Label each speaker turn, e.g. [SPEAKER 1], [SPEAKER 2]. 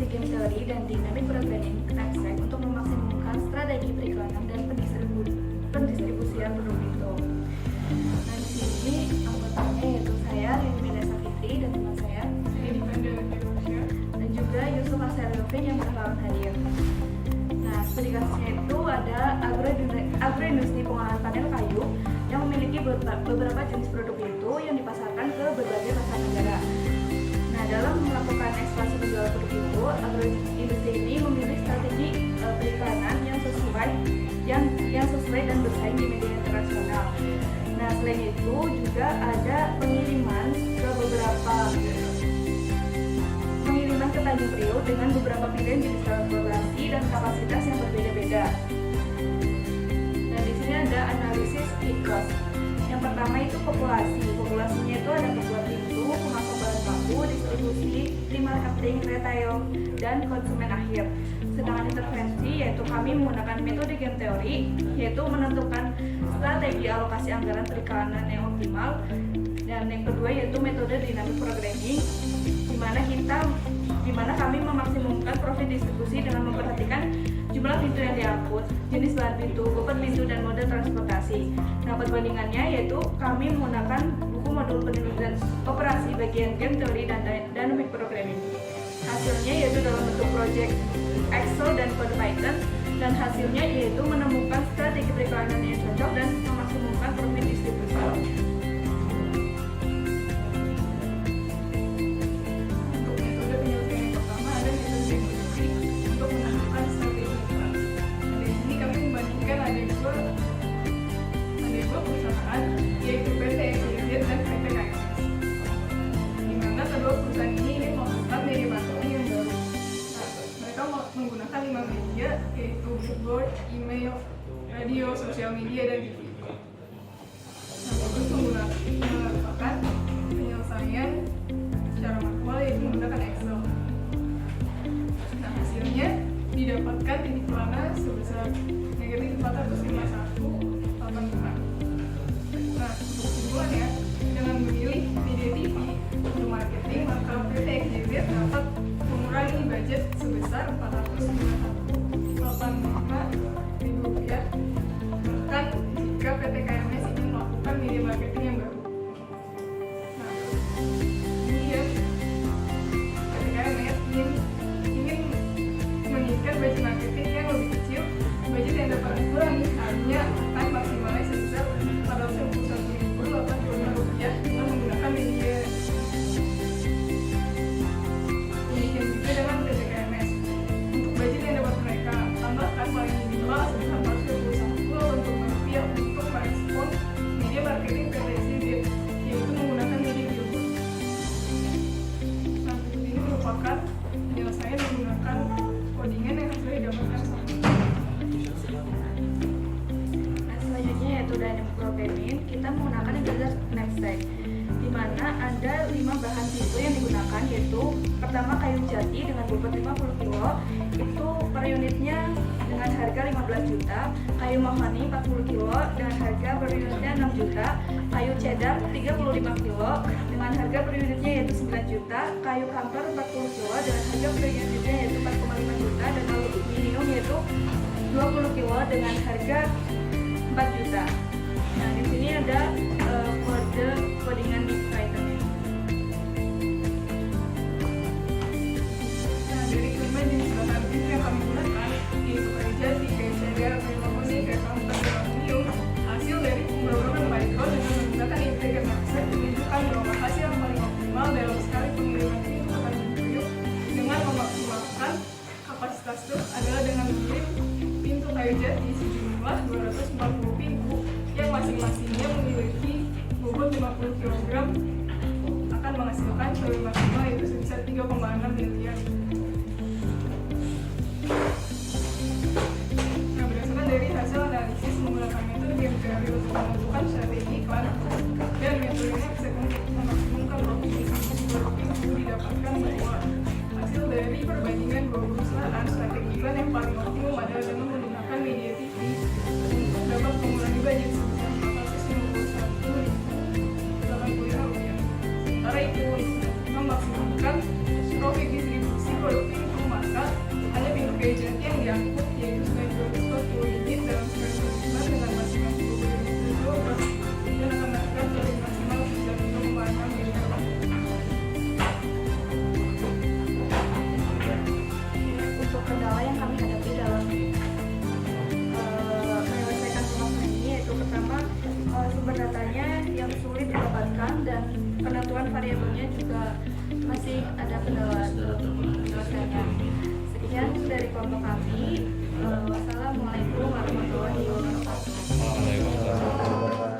[SPEAKER 1] aplikasi game theory dan dynamic programming Knapsack untuk memaksimalkan strategi periklanan dan pendistribusian produk itu. Nah, di sini anggotanya yaitu saya, Lili Safitri, dan teman saya, dan juga Yusuf Asariovin yang berhalangan hadir. Nah, studi kasusnya itu ada agroindustri pengolahan panel kayu yang memiliki beberapa jenis produk itu yang dipasarkan ke berbagai pasar negara. Nah, dalam melakukan ekspansi penjualan produk itu, agroindustri ini memilih strategi periklanan yang sesuai dan bersaing di media internasional. Nah, selain itu juga ada pengiriman ke Tanjung Priok dengan beberapa pilihan jenis kolaborasi dan kapasitas yang berbeda-beda. Nah, di sini ada analisis e-cost. Yang pertama itu populasi. Populasinya itu ada pembuat pintu, pemasok bahan baku, distribusi, remarketing, retail, dan konsumen akhir. Sedangkan intervensi yaitu kami menggunakan metode game theory, yaitu menentukan strategi alokasi anggaran periklanan yang optimal. Dan yang kedua yaitu metode dynamic programming, di mana kami memaksimumkan profit distribusi dengan memperhatikan jumlah pintu yang diangkut, jenis bahan pintu, bobot pintu, dan mode transportasi. Nah, perbandingannya yaitu kami menggunakan buku modul penelitian operasi bagian game theory dan dynamic programming. Hasilnya yaitu dalam bentuk project Excel dan kode Python, dan hasilnya yaitu menemukan strategi periklanan yang cocok dan memaksimumkan profit distribusi.
[SPEAKER 2] Yaitu PT XYZ dan PT KSS, di mana kedua perusahaan ini ingin melakukan media marketing yang baru. Nah, mereka menggunakan 5 media, yaitu billboard, email, radio, sosial media, dan TV. Nah, terus melakukan penyelesaian secara manual yaitu menggunakan Excel. Nah, hasilnya didapatkan titik mana sebesar negatif 451,85. Nah, untuk kesimpulannya, dengan memilih media TV untuk marketing, maka PT XYZ dapat mengurangi budget sebesar Rp491,85. Bahkan jika PT KMS ingin melakukan media marketing yang baru. Nah, kemudian PT KMS ingin menginginkan budget marketing yang lebih kecil. Budget yang dapat dikurangi hanya akan maksimalnya sebesar Rp461.085 dengan menggunakan media. Demikian juga dengan PT KMS. Untuk budget yang dapat mereka tambahkan paling minimal sebesar Rp421.080 untuk merespon media marketing PT XYZ, yaitu menggunakan media billboard. Nah, berikut ini merupakan penyelesaian menggunakan codingan yang sudah didapatkan sama.
[SPEAKER 1] Yaitu dynamic programming, kita menggunakan belajar Knapsack, di mana ada 5 bahan pintu yang digunakan, yaitu pertama kayu jati dengan bobot 50 kg, itu per unitnya dengan harga 15 juta, kayu mahoni 40 kg dengan harga per unitnya 6 juta, kayu cedar 35 kg dengan harga per unitnya yaitu 9 juta, kayu kamper 40 kg dengan harga per unitnya yaitu 4,5 juta, dan aluminium yaitu 20 kg dengan harga 4 juta. Nah, di sini ada codingan di Python.
[SPEAKER 2] Nah, dari kelima jenis bahan pintu yang kami gunakan, yaitu kayu jati, kayu cedar, kayu mahoni, kayu kamper, dan aluminium, hasil dari pemrograman Python dengan menggunakan integer Knapsack menunjukkan bahwa hasil yang paling optimal dalam sekali pengiriman pintu ke Tanjung Priok dengan memaksimalkan kapasitas truk adalah dengan mengirim pintu kayu jati sejumlah 240 pintu yang masing-masingnya memiliki bobot 50 kg akan menghasilkan calorie maksimal yaitu sebesar 3,6 miliar. Nah, berdasarkan dari hasil analisis menggunakan metode game theory untuk menentukan strategi iklan dan metode Knapsack untuk memaksimumkan profit distribusi produk pintu, didapatkan bahwa hasil dari perbandingan dua perusahaan, strategi iklan yang paling optimum adalah dengan menggunakan media TV untuk dapat mengurangi budget sebesar Rp451.085. Sementara itu, memaksimalkan profit distribusi produk pintu,
[SPEAKER 1] misalkan variabelnya juga masih ada kendala penyelesaiannya. Sekian dari kelompok kami. Wassalamualaikum warahmatullahi wabarakatuh.
[SPEAKER 3] Waalaikumsalam.